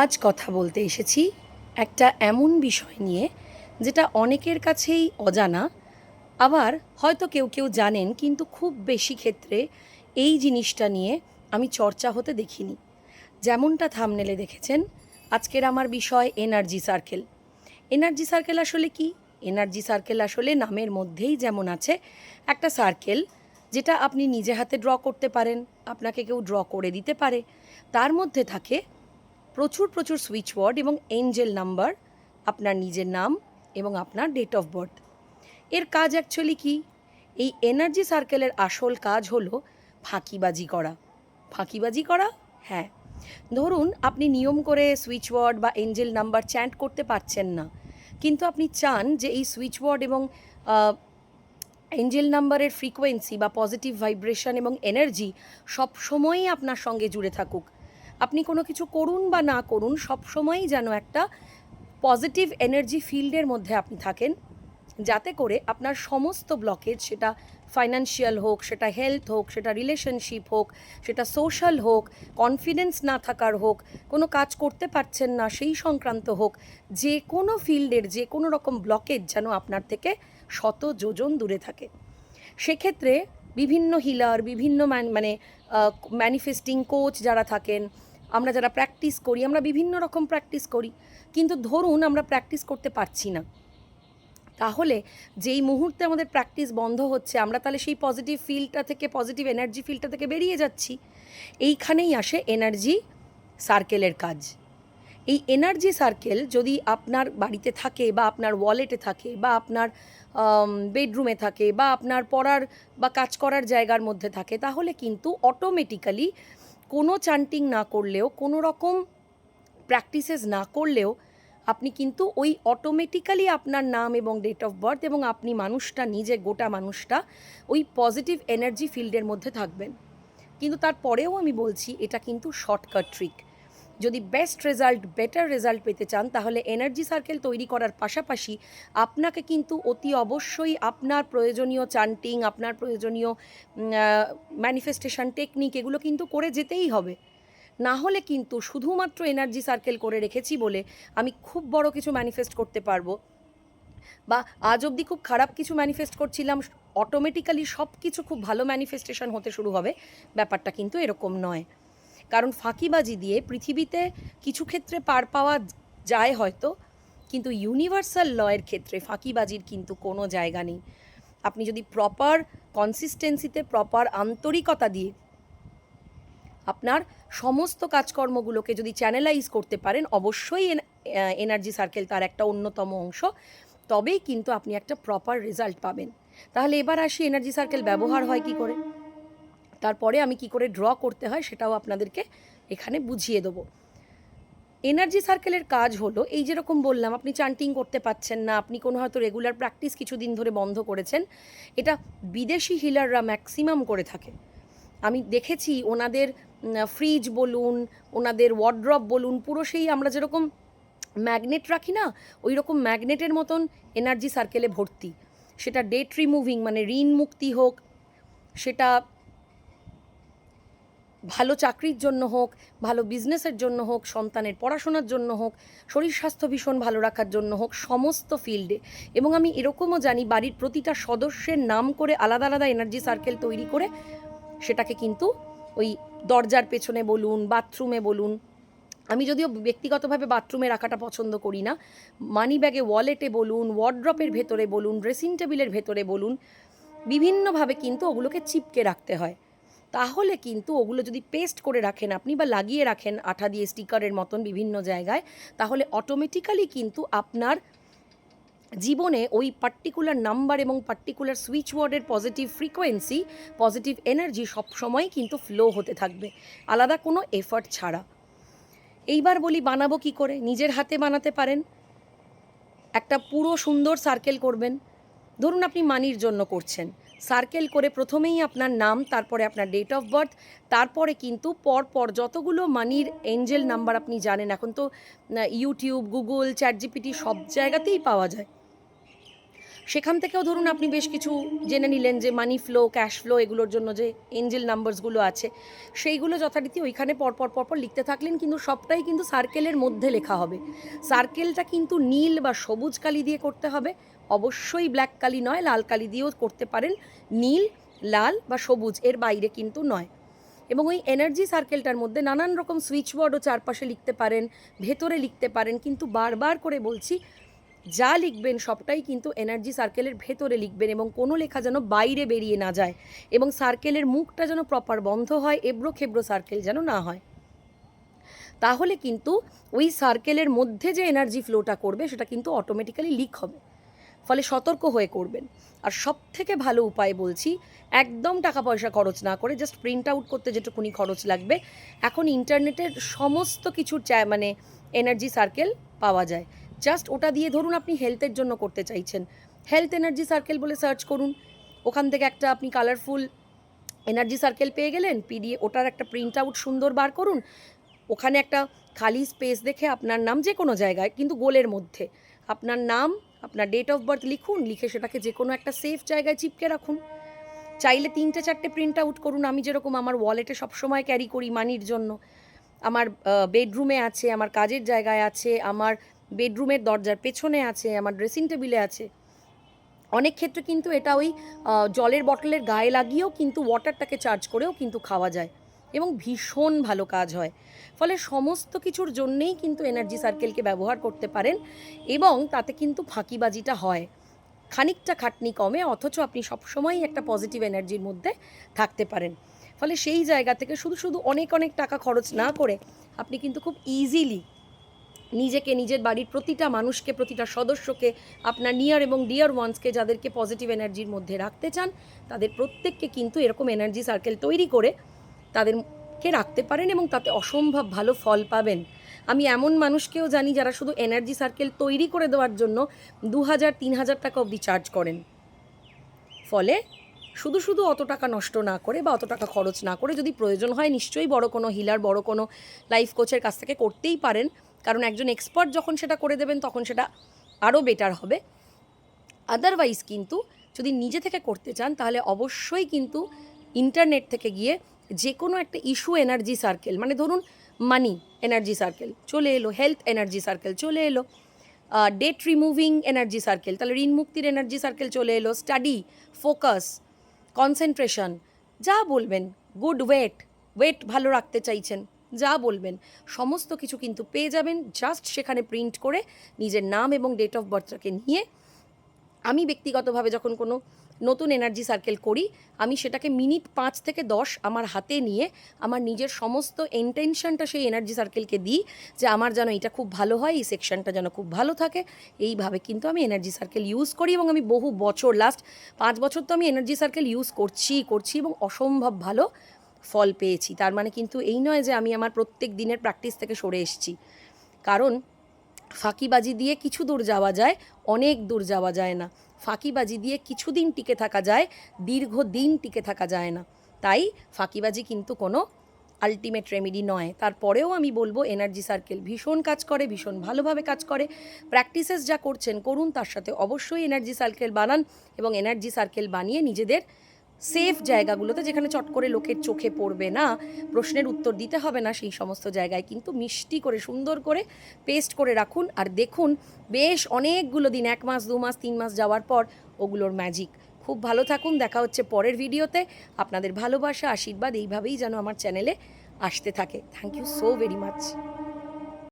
আজ কথা বলতে এসেছি একটা এমন বিষয় নিয়ে যেটা অনেকের কাছেই অজানা, আবার হয়তো কেউ কেউ জানেন, কিন্তু খুব বেশি ক্ষেত্রে এই জিনিসটা নিয়ে আমি চর্চা হতে দেখিনি। যেমনটা থাম্বনেলে দেখেছেন, আজকের আমার বিষয় এনার্জি সার্কেল। এনার্জি সার্কেল আসলে কি? এনার্জি সার্কেল আসলে নামের মধ্যেই যেমন আছে একটা সার্কেল, যেটা আপনি নিজে হাতে ড্র করতে পারেন, আপনাকে কেউ ড্র করে দিতে পারে। তার মধ্যে থাকে প্রচুর প্রচুর সুইচ ওয়ার্ড এবং এঞ্জেল নাম্বার, আপনার নিজের নাম এবং আপনার ডেট অফ বার্থ। এর কাজ অ্যাকচুয়ালি কি? এই এনার্জি সার্কেলের আসল কাজ হলো ফাঁকিবাজি করা। ফাঁকিবাজি করা, হ্যাঁ। ধরুন আপনি নিয়ম করে সুইচ ওয়ার্ড বা এঞ্জেল নাম্বার চ্যান্ট করতে পারছেন না, কিন্তু আপনি চান যে এই সুইচ ওয়ার্ড এবং এঞ্জেল নাম্বারের ফ্রিকোয়েন্সি বা পজিটিভ ভাইব্রেশন এবং এনার্জি সবসময়ই আপনার সঙ্গে জুড়ে থাকুক। আপনি কোনো কিছু করুন বা না করুন, সবসময়ই যেন একটা পজিটিভ এনার্জি ফিল্ডের মধ্যে আপনি থাকেন, যাতে করে আপনার সমস্ত ব্লকেজ, সেটা ফাইন্যান্সিয়াল হোক, সেটা হেলথ হোক, সেটা রিলেশনশিপ হোক, সেটা সোশ্যাল হোক, কনফিডেন্স না থাকার হোক, কোনো কাজ করতে পারছেন না সেই সংক্রান্ত হোক, যে কোনো ফিল্ডের যে কোনো রকম ব্লকেজ যেন আপনার থেকে শত যোজন দূরে থাকে। সেক্ষেত্রে বিভিন্ন হিলার, বিভিন্ন ম্যানিফেস্টিং কোচ যারা থাকেন, আমরা যারা প্র্যাকটিস করি, আমরা বিভিন্ন রকম প্র্যাকটিস করি, কিন্তু ধরুন আমরা প্র্যাকটিস করতে পারছি না, তাহলে যেই মুহূর্তে আমাদের প্র্যাকটিস বন্ধ হচ্ছে, আমরা তাহলে সেই পজিটিভ ফিল্ডটা থেকে, পজিটিভ এনার্জি ফিল্ডটা থেকে বেরিয়ে যাচ্ছি। এইখানেই আসে এনার্জি সার্কেলের কাজ। এই এনার্জি সার্কেল যদি আপনার বাড়িতে থাকে, বা আপনার ওয়ালেটে থাকে, বা আপনার বেডরুমে থাকে, বা আপনার পড়ার বা কাজ করার জায়গার মধ্যে থাকে, তাহলে কিন্তু অটোমেটিক্যালি কোনো চান্টিং না করলেও, কোনো রকম প্র্যাকটিসেস না করলেও, আপনি কিন্তু ওই অটোমেটিক্যালি আপনার নাম এবং ডেট অফ বার্থ এবং আপনি মানুষটা, নিজে গোটা মানুষটা ওই পজিটিভ এনার্জি ফিল্ডের মধ্যে থাকবেন। কিন্তু তারপরেও আমি বলছি, এটা কিন্তু শর্টকাট ট্রিক। যদি বেস্ট রেজাল্ট, বেটার রেজাল্ট পেতে চান, তাহলে এনার্জি সার্কেল তৈরি করার পাশাপাশি আপনাকে কিন্তু অতি অবশ্যই আপনার প্রয়োজনীয় চান্টিং, আপনার প্রয়োজনীয় ম্যানিফেস্টেশন টেকনিক, এগুলো কিন্তু করে যেতেই হবে। না হলে কিন্তু শুধুমাত্র এনার্জি সার্কেল করে রেখেছি বলে আমি খুব বড় কিছু ম্যানিফেস্ট করতে পারবো, বা আজ অবধি খুব খারাপ কিছু ম্যানিফেস্ট করছিলাম, অটোমেটিক্যালি সব কিছু খুব ভালো ম্যানিফেস্টেশন হতে শুরু হবে। ব্যাপারটা কিন্তু এরকম নয়। কারণ ফাঁকিবাজি দিয়ে পৃথিবীতে কিছু ক্ষেত্রে পার পাওয়া যায় হয়তো, কিন্তু ইউনিভার্সাল লয়ের ক্ষেত্রে ফাঁকিবাজির কিন্তু কোনো জায়গা নেই। আপনি যদি প্রপার কনসিস্টেন্সিতে, প্রপার আন্তরিকতা দিয়ে আপনার সমস্ত কাজকর্মগুলোকে যদি চ্যানেলাইজ করতে পারেন, অবশ্যই এনার্জি সার্কেল তার একটা অন্যতম অংশ, তবেই কিন্তু আপনি একটা প্রপার রেজাল্ট পাবেন। তাহলে এবার আসি এনার্জি সার্কেল ব্যবহার হয় কি করে, তারপরে আমি কি করে ড্র করতে হয় সেটাও আপনাদেরকে এখানে বুঝিয়ে দেবো। এনার্জি সার্কেলের কাজ হলো, এই যেরকম বললাম, আপনি চান্টিং করতে পাচ্ছেন না, আপনি কোনো হয়তো রেগুলার প্র্যাকটিস কিছুদিন ধরে বন্ধ করেছেন, এটা বিদেশি হিলাররা ম্যাক্সিমাম করে থাকে। আমি দেখেছি ওনাদের ফ্রিজ বলুন, ওনাদের ওয়ার্ড্রপ বলুন, পুরো সেই আমরা যেরকম ম্যাগনেট রাখি না, ওই রকম ম্যাগনেটের মতন এনার্জি সার্কেলে ভর্তি। সেটা ডেট রিমুভিং, মানে ঋণ মুক্তি হোক, সেটা ভালো চাকরির জন্য হোক, ভালো বিজনেসের জন্য হোক, সন্তানের পড়াশোনার জন্য হোক, শরীর স্বাস্থ্য ভীষণ ভালো রাখার জন্য হোক, সমস্ত ফিল্ডে। এবং আমি এরকমও জানি, বাড়ির প্রতিটা সদস্যের নাম করে আলাদা আলাদা এনার্জি সার্কেল তৈরি করে সেটাকে কিন্তু ওই দরজার পেছনে বলুন, বাথরুমে বলুন, আমি যদিও ব্যক্তিগতভাবে বাথরুমে রাখাটা পছন্দ করি না, মানি ব্যাগে, ওয়ালেটে বলুন, ওয়ার্ড্রপের ভেতরে বলুন, ড্রেসিং টেবিলের ভেতরে বলুন, বিভিন্নভাবে কিন্তু ওগুলোকে চিপকে রাখতে হয়। তাহলে কিন্তু ওগুলো যদি পেস্ট করে রাখেন আপনি, বা লাগিয়ে রাখেন আঠা দিয়ে স্টিকারের মতন বিভিন্ন জায়গায়, তাহলে অটোমেটিক্যালি কিন্তু আপনার জীবনে ওই পার্টিকুলার নাম্বার এবং পার্টিকুলার সুইচ ওয়ার্ডের পজিটিভ ফ্রিকোয়েন্সি, পজিটিভ এনার্জি সবসময় কিন্তু ফ্লো হতে থাকবে, আলাদা কোনো এফর্ট ছাড়া। এইবার বলি বানাবো কী করে। নিজের হাতে বানাতে পারেন। একটা পুরো সুন্দর সার্কেল করবেন। ধরুন আপনি মানির জন্য করছেন, সার্কেল করে প্রথমেই আপনার নাম, তারপরে আপনার ডেট অফ বার্থ, তারপরে কিন্তু পরপর যতগুলো মানির এঞ্জেল নাম্বার আপনি জানেন, এখন তো ইউটিউব, গুগল, চ্যাট জিপিটি সব জায়গাতেই পাওয়া যায়, সেখান থেকেও ধরুন আপনি বেশ কিছু জেনে নিলেন যে মানি ফ্লো, ক্যাশ ফ্লো, এগুলোর জন্য যে এঞ্জেল নাম্বারসগুলো আছে সেইগুলো যথারীতি ওইখানে পরপর লিখতে থাকলেন, কিন্তু সবটাই কিন্তু সার্কেলের মধ্যে লেখা হবে। সার্কেলটা কিন্তু নীল বা সবুজ কালি দিয়ে করতে হবে, অবশ্যই ব্ল্যাক কালি নয়, লাল কালি দিয়েও করতে পারেন। নীল, লাল বা সবুজ, এর বাইরে কিন্তু নয়। এবং ওই এনার্জি সার্কেলটার মধ্যে নানান রকম সুইচ ওয়ার্ডও চারপাশে লিখতে পারেন, ভেতরে লিখতে পারেন, কিন্তু বারবার করে বলছি যা লিখবেন সবটাই কিন্তু এনার্জি সার্কেলের ভেতরে লিখবেন, এবং কোনো লেখা যেন বাইরে বেরিয়ে না যায়, এবং সার্কেলের মুখটা যেন প্রপার বন্ধ হয়, এবড়ো খেবড়ো সার্কেল যেন না হয়। তাহলে কিন্তু ওই সার্কেলের মধ্যে যে এনার্জি ফ্লোটা করবে সেটা কিন্তু অটোমেটিক্যালি লিক হবে। ফলে সতর্ক হয়ে করবেন। আর সব থেকে ভালো উপায় বলছি, একদম টাকা পয়সা খরচ না করে জাস্ট প্রিন্ট আউট করতে যেটুকুনি খরচ লাগবে, এখন ইন্টারনেটের সমস্ত কিছুর মানে এনার্জি সার্কেল পাওয়া যায়। জাস্ট ওটা দিয়ে ধরুন আপনি হেলথের জন্য করতে চাইছেন, হেলথ এনার্জি সার্কেল বলে সার্চ করুন, ওখান থেকে একটা আপনি কালারফুল এনার্জি সার্কেল পেয়ে গেলেন, ওটার একটা প্রিন্ট আউট সুন্দর বার করুন, ওখানে একটা খালি স্পেস দেখে আপনার নাম, যে কোনো জায়গায় কিন্তু গোলের মধ্যে আপনার নাম, আপনার ডেট অফ বার্থ লিখুন, লিখে সেটাকে যে কোনো একটা সেফ জায়গায় চিপকে রাখুন। চাইলে 3-4টে প্রিন্ট আউট করুন, আমি যেরকম আমার ওয়ালেটে সবসময় ক্যারি করি মানির জন্য, আমার বেডরুমে আছে, আমার কাজের জায়গায় আছে, আমার বেডরুমের দরজার পেছনে আছে, আমার ড্রেসিং টেবিলে আছে। অনেক ক্ষেত্রে কিন্তু এটা ওই জলের বটলের গায়ে লাগিয়েও কিন্তু ওয়াটারটাকে চার্জ করেও কিন্তু খাওয়া যায়, এবং ভীষণ ভালো কাজ হয়। ফলে সমস্ত কিছুর জন্যেই কিন্তু এনার্জি সার্কেলকে ব্যবহার করতে পারেন, এবং তাতে কিন্তু ফাঁকিবাজিটা হয়, খানিকটা খাটনি কমে, অথচ আপনি সবসময়ই একটা পজিটিভ এনার্জির মধ্যে থাকতে পারেন। ফলে সেই জায়গা থেকে শুধু অনেক টাকা খরচ না করে আপনি কিন্তু খুব ইজিলি নিজেকে, নিজের বাড়ির প্রতিটা মানুষকে, প্রতিটা সদস্যকে, আপনার নিয়ার এবং ডিয়ার ওয়ান্সকে যাদেরকে পজিটিভ এনার্জির মধ্যে রাখতে চান, তাদের প্রত্যেককে কিন্তু এরকম এনার্জি সার্কেল তৈরি করে তাদেরকে রাখতে পারেন, এবং তাতে অসম্ভব ভালো ফল পাবেন। আমি এমন মানুষকেও জানি যারা শুধু এনার্জি সার্কেল তৈরি করে দেওয়ার জন্য 2000-3000 টাকা অবধি চার্জ করেন। ফলে শুধু অত টাকা নষ্ট না করে বা অত টাকা খরচ না করে, যদি প্রয়োজন হয় নিশ্চয়ই বড় কোনো হিলার, বড় কোনো লাইফ কোচের কাছ থেকে করতেই পারেন, কারণ একজন এক্সপার্ট যখন সেটা করে দেবেন তখন সেটা আরও বেটার হবে। আদারওয়াইজ কিন্তু যদি নিজে থেকে করতে চান তাহলে অবশ্যই কিন্তু ইন্টারনেট থেকে গিয়ে যে কোনো একটা ইস্যু এনার্জি সার্কেল, মানে ধরুন মানি এনার্জি সার্কেল চলে এলো, হেলথ এনার্জি সার্কেল চলে এলো, ডেট রিমুভিং এনার্জি সার্কেল, তাহলে ঋণ মুক্তির এনার্জি সার্কেল চলে এলো, স্টাডি, ফোকাস, কনসেন্ট্রেশন, যা বলবেন, গুড ওয়েট ভালো রাখতে চাইছেন, যা বলবেন সমস্ত কিছু কিন্তু পেয়ে যাবেন, জাস্ট সেখানে প্রিন্ট করে নিজের নাম এবং ডেট অফ বার্থটাকে নিয়ে। আমি ব্যক্তিগতভাবে যখন কোনো নতুন এনার্জি সার্কেল করি, আমি সেটাকে মিনিট 5 থেকে 10 আমার হাতে নিয়ে আমার নিজের সমস্ত ইন্টেনশনটা সেই এনার্জি সার্কেলকে দিই, যে আমার যেন এটা খুব ভালো হয়, এই সেকশনটা যেন খুব ভালো থাকে। এইভাবে কিন্তু আমি এনার্জি সার্কেল ইউজ করি, এবং আমি বহু বছর, লাস্ট 5 বছর তো আমি এনার্জি সার্কেল ইউজ করছি এবং অসম্ভব ভালো ফল পেয়েছি। তার মানে কিন্তু এই নয় যে আমি আমার প্রত্যেক দিনের প্র্যাকটিস থেকে সরে এসেছি, কারণ ফাঁকিবাজি দিয়ে কিছু দূর যাওয়া যায়, অনেক দূর যাওয়া যায় না। ফাঁকিবাজি দিয়ে কিছুদিন টিকে থাকা যায়, দীর্ঘদিন টিকে থাকা যায় না। তাই ফাঁকিবাজি কিন্তু কোনো আলটিমেট রেমেডি নয়। তারপরেও আমি বলবো এনার্জি সার্কেল ভীষণ কাজ করে, ভীষণ ভালোভাবে কাজ করে। প্র্যাকটিসেস যা করছেন করুন, তার সাথে অবশ্যই এনার্জি সার্কেল বানান, এবং এনার্জি সার্কেল বানিয়ে নিজেদের সেফ জায়গাগুলোতে, যেখানে চট করে লোকের চোখে পড়বে না, প্রশ্নের উত্তর দিতে হবে না, সেই সমস্ত জায়গায় কিন্তু মিষ্টি করে, সুন্দর করে পেস্ট করে রাখুন। আর দেখুন বেশ অনেকগুলো দিন, 1 মাস, 2 মাস, 3 মাস যাওয়ার পর ওগুলোর ম্যাজিক। খুব ভালো থাকুন, দেখা হচ্ছে পরের ভিডিওতে। আপনাদের ভালোবাসা, আশীর্বাদ এইভাবেই যেন আমার চ্যানেলে আসতে থাকে। Thank you so very much.